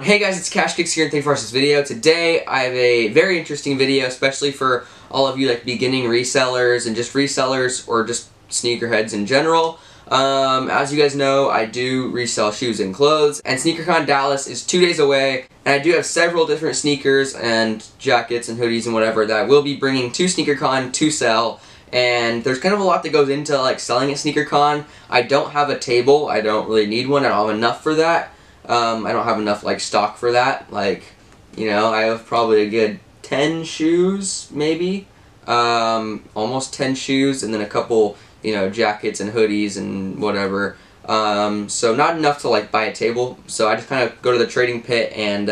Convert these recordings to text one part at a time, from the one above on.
Hey guys, it's Cash Kicks here and thank you for watching this video. Today I have a very interesting video, especially for all of you like beginning resellers and just resellers or just sneakerheads in general. As you guys know, I do resell shoes and clothes, and SneakerCon Dallas is 2 days away, and I do have several different sneakers and jackets and hoodies and whatever that I will be bringing to SneakerCon to sell. And there's kind of a lot that goes into like selling at SneakerCon. I don't have a table. I don't really need one. I don't have enough for that. I don't have enough like stock for that. Like, you know, I have probably a good 10 shoes, maybe. Almost 10 shoes, and then a couple, you know, jackets and hoodies and whatever. So not enough to like buy a table. So I just kind of go to the trading pit and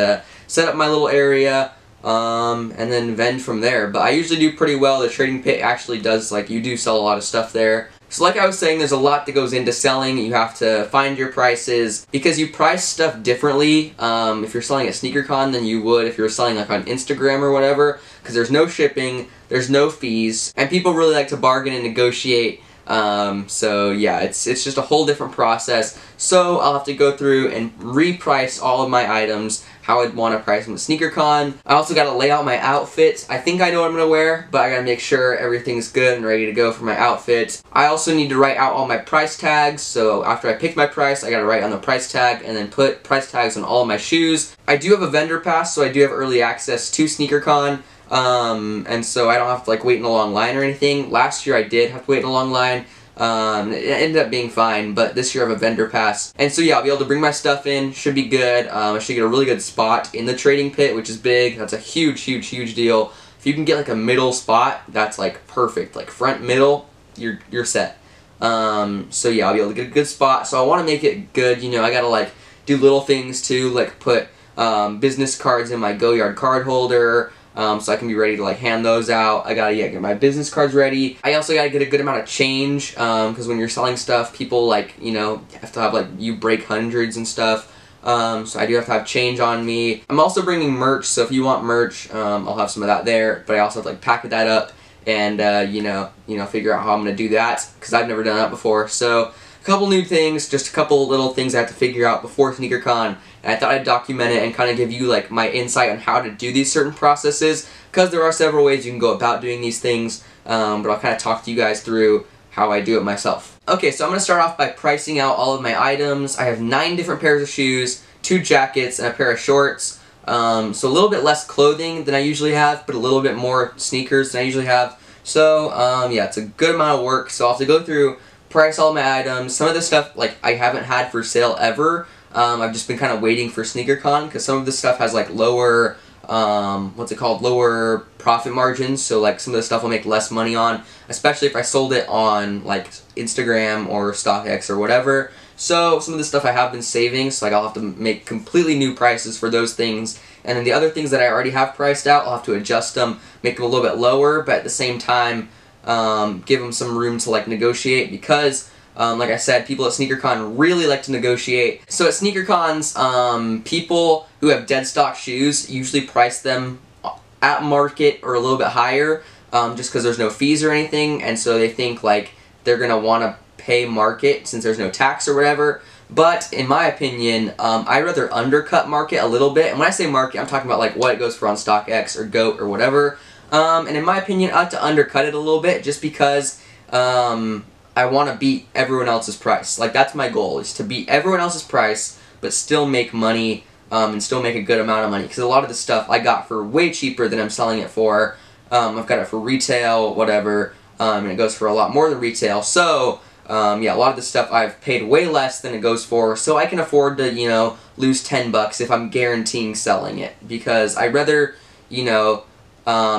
set up my little area. And then vend from there. But I usually do pretty well. The trading pit actually does, like, you do sell a lot of stuff there. So like I was saying, there's a lot that goes into selling. You have to find your prices because you price stuff differently if you're selling at SneakerCon than you would if you were selling like on Instagram or whatever, because there's no shipping, there's no fees, and people really like to bargain and negotiate. So yeah, it's just a whole different process. So I'll have to go through and reprice all of my items how I'd want to price them at SneakerCon. I also got to lay out my outfit. I think I know what I'm going to wear, but I got to make sure everything's good and ready to go for my outfit. I also need to write out all my price tags, so after I pick my price, I got to write on the price tag and then put price tags on all of my shoes. I do have a vendor pass, so I do have early access to SneakerCon. And so I don't have to like wait in a long line or anything. Last year I did have to wait in a long line. It ended up being fine, but this year I have a vendor pass. And so yeah, I'll be able to bring my stuff in, should be good. I should get a really good spot in the trading pit, which is big. That's a huge deal. If you can get like a middle spot, that's like perfect. Like front, middle, you're set. So yeah, I'll be able to get a good spot. So I want to make it good, you know, I gotta like do little things too, like put business cards in my Go Yard card holder. So I can be ready to like hand those out. I gotta get my business cards ready. I also gotta get a good amount of change, because when you're selling stuff, people like, you know, have to have like, you break hundreds and stuff. So I do have to have change on me. I'm also bringing merch, so if you want merch, I'll have some of that there, but I also have to like packet that up and, you know, figure out how I'm gonna do that, because I've never done that before. So a couple new things, just a couple little things I have to figure out before SneakerCon, and I thought I'd document it and kind of give you like my insight on how to do these certain processes, because there are several ways you can go about doing these things, but I'll kind of talk to you guys through how I do it myself. Okay, so I'm going to start off by pricing out all of my items. I have 9 different pairs of shoes, 2 jackets, and a pair of shorts, so a little bit less clothing than I usually have, but a little bit more sneakers than I usually have. So yeah, it's a good amount of work, so I'll have to go through, price all my items. Some of this stuff like I haven't had for sale ever. I've just been kind of waiting for SneakerCon because some of this stuff has like lower, what's it called, lower profit margins. So like some of the stuff I'll make less money on, especially if I sold it on like Instagram or StockX or whatever. So some of the stuff I have been saving, so like I'll have to make completely new prices for those things. And then the other things that I already have priced out, I'll have to adjust them, make them a little bit lower, but at the same time, give them some room to like negotiate, because like I said, people at SneakerCon really like to negotiate. So at SneakerCons, people who have dead stock shoes usually price them at market or a little bit higher, just because there's no fees or anything, and so they think like they're gonna want to pay market since there's no tax or whatever. But in my opinion, I'd rather undercut market a little bit. And when I say market, I'm talking about like what it goes for on StockX or GOAT or whatever. And in my opinion, I like to undercut it a little bit just because I want to beat everyone else's price. Like, that's my goal, is to beat everyone else's price, but still make money, and still make a good amount of money. Because a lot of the stuff I got for way cheaper than I'm selling it for. I've got it for retail, whatever, and it goes for a lot more than retail. So, yeah, a lot of the stuff I've paid way less than it goes for, so I can afford to, you know, lose 10 bucks if I'm guaranteeing selling it. Because I'd rather, you know,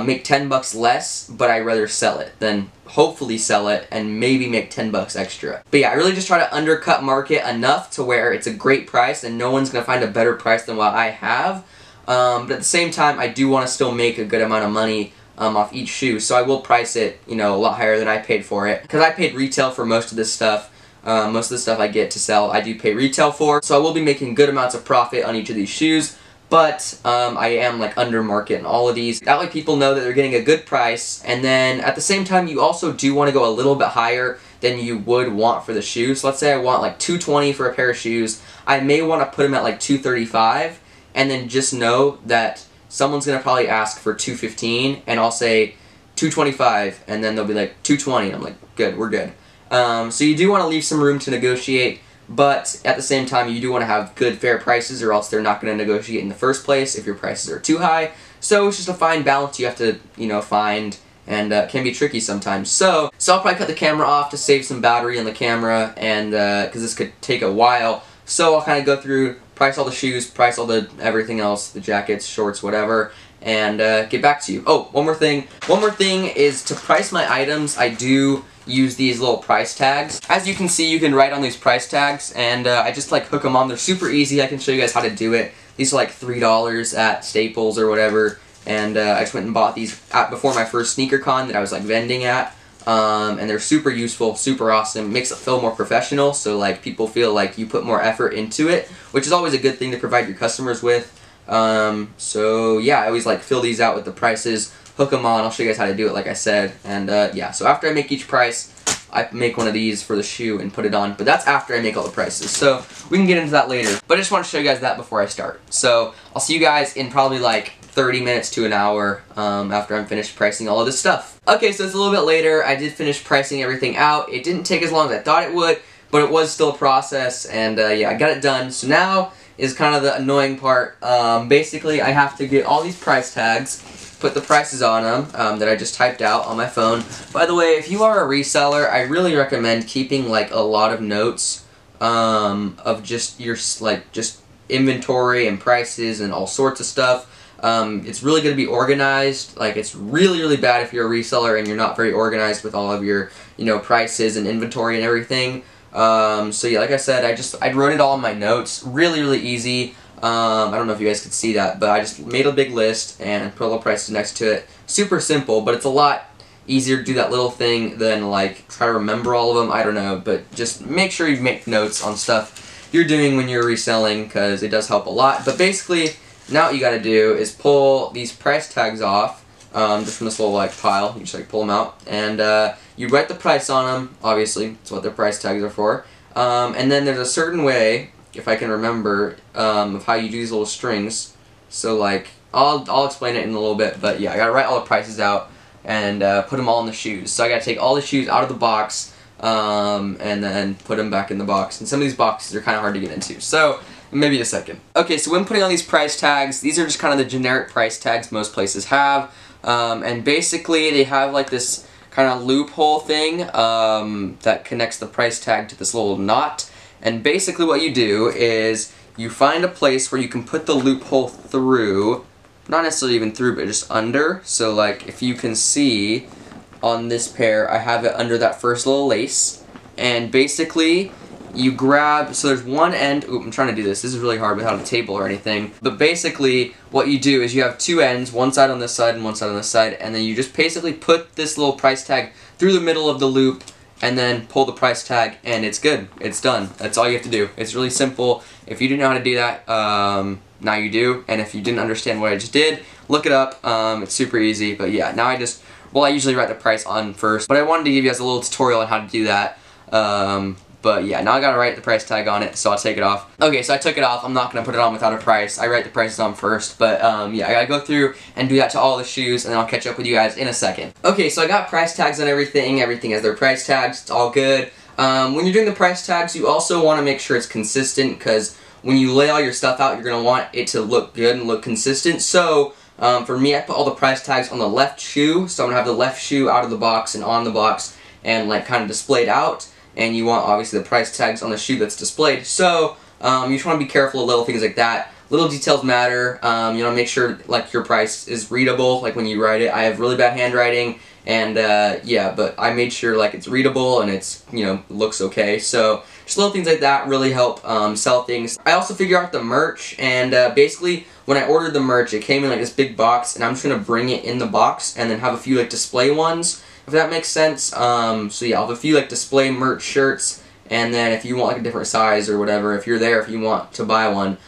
make 10 bucks less, but I'd rather sell it than hopefully sell it and maybe make 10 bucks extra. But yeah, I really just try to undercut market enough to where it's a great price and no one's going to find a better price than what I have. But at the same time, I do want to still make a good amount of money off each shoe, so I will price it, you know, a lot higher than I paid for it. Because I paid retail for most of this stuff. Most of the stuff I get to sell, I do pay retail for. So I will be making good amounts of profit on each of these shoes. But I am like under market in all of these. That way people know that they're getting a good price, and then at the same time you also do want to go a little bit higher than you would want for the shoes. So let's say I want like $220 for a pair of shoes. I may want to put them at like $235 and then just know that someone's gonna probably ask for $215, and I'll say $225, and then they'll be like $220. I'm like, good, we're good. So you do want to leave some room to negotiate, but at the same time you do want to have good, fair prices, or else they're not going to negotiate in the first place if your prices are too high. So it's just a fine balance you have to, find, and can be tricky sometimes. So I'll probably cut the camera off to save some battery on the camera, and because this could take a while. So I'll kind of go through, price all the shoes, price all the everything else, the jackets, shorts, whatever, and get back to you. Oh, one more thing. One more thing is to price my items. I do use these little price tags. As you can see, you can write on these price tags, and I just like hook them on. They're super easy. I can show you guys how to do it. These are like $3 at Staples or whatever, and I just went and bought these before my first SneakerCon that I was like vending at. And they're super useful, super awesome, makes it feel more professional, so like people feel like you put more effort into it, which is always a good thing to provide your customers with. So yeah, I always like fill these out with the prices, hook them on. I'll show you guys how to do it like I said, and yeah, so after I make each price, I make one of these for the shoe and put it on, but that's after I make all the prices, so we can get into that later. But I just want to show you guys that before I start. So I'll see you guys in probably like 30 minutes to an hour after I'm finished pricing all of this stuff. Okay, so it's a little bit later. I did finish pricing everything out. It didn't take as long as I thought it would, but it was still a process, and yeah, I got it done. So now is kind of the annoying part. Basically, I have to get all these price tags, put the prices on them that I just typed out on my phone. By the way, if you are a reseller, I really recommend keeping like a lot of notes of just your just inventory and prices and all sorts of stuff. It's really going to be organized. Like, it's really, really bad if you're a reseller and you're not very organized with all of your, prices and inventory and everything. So yeah, like I said, I wrote it all in my notes. Really, really easy. I don't know if you guys could see that, but I just made a big list and put all the prices next to it. Super simple, but it's a lot easier to do that little thing than like try to remember all of them. I don't know, but just make sure you make notes on stuff you're doing when you're reselling, because it does help a lot. But basically, now what you gotta do is pull these price tags off, just from this little like pile. You just like pull them out, and you write the price on them. Obviously, that's what the price tags are for. And then there's a certain way, if I can remember, of how you do these little strings. So like, I'll explain it in a little bit, but yeah, I gotta write all the prices out and put them all in the shoes. So I gotta take all the shoes out of the box, and then put them back in the box. And some of these boxes are kind of hard to get into. So maybe a second. Okay, so when putting on these price tags, these are just kind of the generic price tags most places have. And basically they have like this kind of loophole thing that connects the price tag to this little knot. And basically what you do is you find a place where you can put the loophole through, not necessarily even through, but just under. So like, if you can see on this pair, I have it under that first little lace. And basically you grab, so there's one end, ooh, I'm trying to do this is really hard without a table or anything, but basically what you do is you have two ends, one side on this side and one side on this side, and then you just basically put this little price tag through the middle of the loop, and then pull the price tag, and it's good. It's done. That's all you have to do. It's really simple. If you didn't know how to do that, now you do, and if you didn't understand what I just did, look it up. It's super easy, but yeah, now I usually write the price on first, but I wanted to give you guys a little tutorial on how to do that. But yeah, now I gotta write the price tag on it, so I'll take it off. Okay, so I took it off. I'm not gonna put it on without a price. I write the prices on first, but yeah, I gotta go through and do that to all the shoes, and then I'll catch up with you guys in a second. Okay, so I got price tags on everything. Everything has their price tags. It's all good. When you're doing the price tags, you also want to make sure it's consistent, because when you lay all your stuff out, you're gonna want it to look good and look consistent. So for me, I put all the price tags on the left shoe, so I'm gonna have the left shoe out of the box and on the box, and like kind of displayed out. And you want obviously the price tags on the shoe that's displayed. So you just want to be careful of little things like that. Little details matter. You want to make sure like your price is readable, like when you write it. I have really bad handwriting, and yeah, but I made sure like it's readable and it's looks okay. So just little things like that really help sell things. I also figure out the merch, and basically when I ordered the merch, it came in like this big box, and I'm just gonna bring it in the box and then have a few like display ones, if that makes sense. So yeah, I'll have a few like display merch shirts, and then if you want like a different size or whatever, if you're there, if you want to buy one,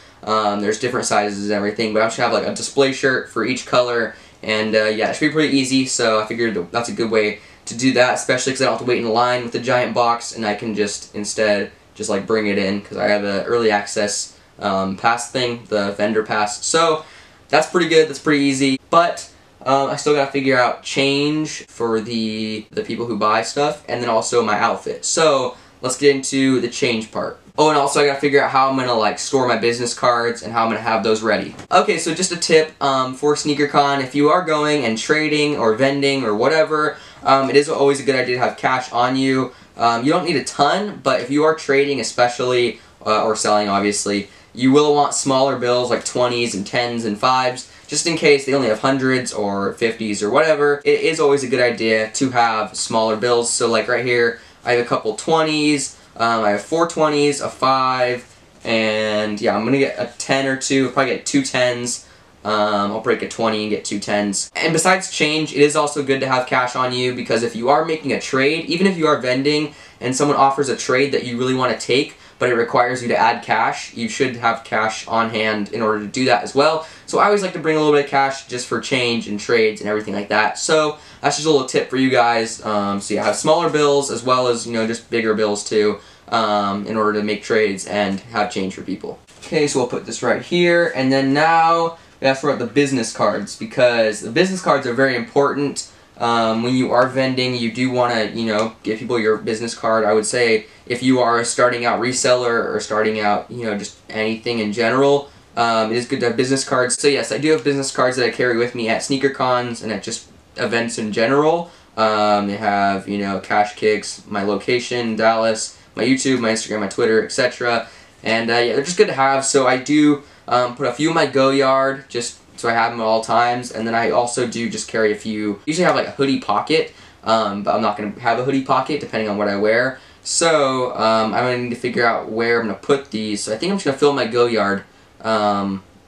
there's different sizes and everything, but I'm just gonna have like a display shirt for each color, and yeah, it should be pretty easy. So I figured that's a good way to do that, especially because I don't have to wait in line with the giant box, and I can just instead just like bring it in, because I have an early access pass thing, the vendor pass. So that's pretty good, that's pretty easy, but I still gotta figure out change for the people who buy stuff, and then also my outfit. So let's get into the change part. Oh, and also I gotta figure out how I'm gonna like store my business cards and how I'm gonna have those ready. Okay, so just a tip for SneakerCon, if you are going and trading or vending or whatever, it is always a good idea to have cash on you. You don't need a ton, but if you are trading especially, or selling obviously, you will want smaller bills like 20s and 10s and 5s, just in case they only have 100s or 50s or whatever. It is always a good idea to have smaller bills. So like right here, I have a couple 20s, I have 4 20s, a 5, and yeah, I'm gonna get a 10 or 2, probably get 2 10s. I'll break a 20 and get 2 10s. And besides change, it is also good to have cash on you, because if you are making a trade, even if you are vending and someone offers a trade that you really want to take, but it requires you to add cash, you should have cash on hand in order to do that as well. So I always like to bring a little bit of cash just for change and trades and everything like that. So that's just a little tip for you guys. So yeah, have smaller bills as well as, you know, just bigger bills too, in order to make trades and have change for people. Okay, so we'll put this right here, and then now we have to write the business cards, because the business cards are very important. When you are vending, you do want to, you know, give people your business card. I would say if you are a starting out reseller or starting out, you know, just anything in general, it is good to have business cards. So yes, I do have business cards that I carry with me at SneakerCons and at just events in general. They have, you know, cash kicks, my location, Dallas, my YouTube, my Instagram, my Twitter, etc. And yeah, they're just good to have. So I do put a few in my Go Yard, just so I have them at all times, and then I also do just carry a few. Usually have like a hoodie pocket, but I'm not going to have a hoodie pocket depending on what I wear. So I'm going to need to figure out where I'm going to put these. So I think I'm just going to fill my Go Yard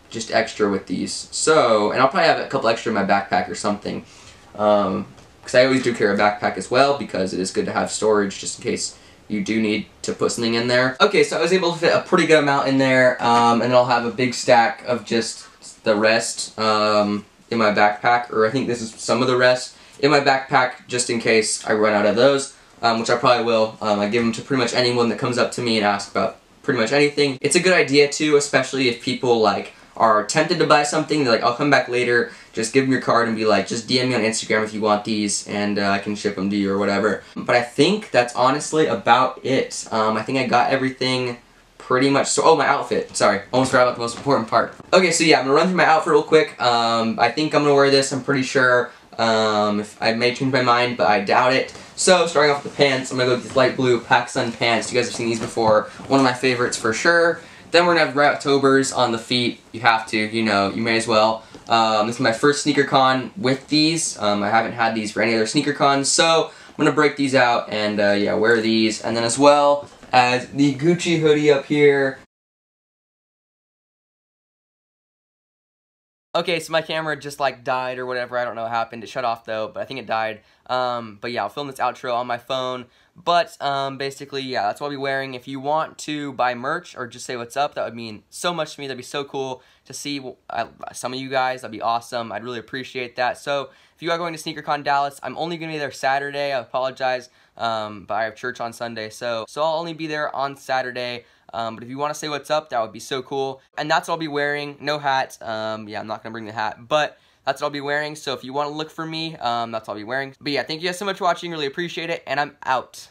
just extra with these. So, and I'll probably have a couple extra in my backpack or something, because I always do carry a backpack as well, because it is good to have storage just in case you do need to put something in there. Okay, so I was able to fit a pretty good amount in there, and then I'll have a big stack of just the rest in my backpack, or I think this is some of the rest in my backpack, just in case I run out of those, which I probably will. I give them to pretty much anyone that comes up to me and asks about pretty much anything. It's a good idea too, especially if people like are tempted to buy something. They're like, I'll come back later, just give them your card and be like, just DM me on Instagram if you want these, and I can ship them to you or whatever. But I think that's honestly about it. I think I got everything pretty much. So, oh, my outfit. Sorry, almost forgot about the most important part. Okay, so yeah, I'm gonna run through my outfit real quick. I think I'm gonna wear this, I'm pretty sure. If I may change my mind, but I doubt it. So, starting off with the pants, I'm gonna go with these light blue PacSun pants. You guys have seen these before. One of my favorites for sure. Then we're gonna have Rat-Tobers on the feet. You have to, you know, you may as well. This is my first SneakerCon with these. I haven't had these for any other SneakerCons, so I'm gonna break these out and yeah, wear these. And then as well as the Gucci hoodie up here. Okay, so my camera just like died or whatever, I don't know what happened. It shut off though, but I think it died. But yeah, I'll film this outro on my phone. But basically, yeah, that's what I'll be wearing. If you want to buy merch or just say what's up, that would mean so much to me. That'd be so cool to see some of you guys. That'd be awesome. I'd really appreciate that. So if you are going to SneakerCon Dallas, I'm only going to be there Saturday. I apologize, but I have church on Sunday. So I'll only be there on Saturday. But if you want to say what's up, that would be so cool. And that's what I'll be wearing. No hat. Yeah, I'm not going to bring the hat. But that's what I'll be wearing. So if you want to look for me, that's what I'll be wearing. But yeah, thank you guys so much for watching. Really appreciate it. And I'm out.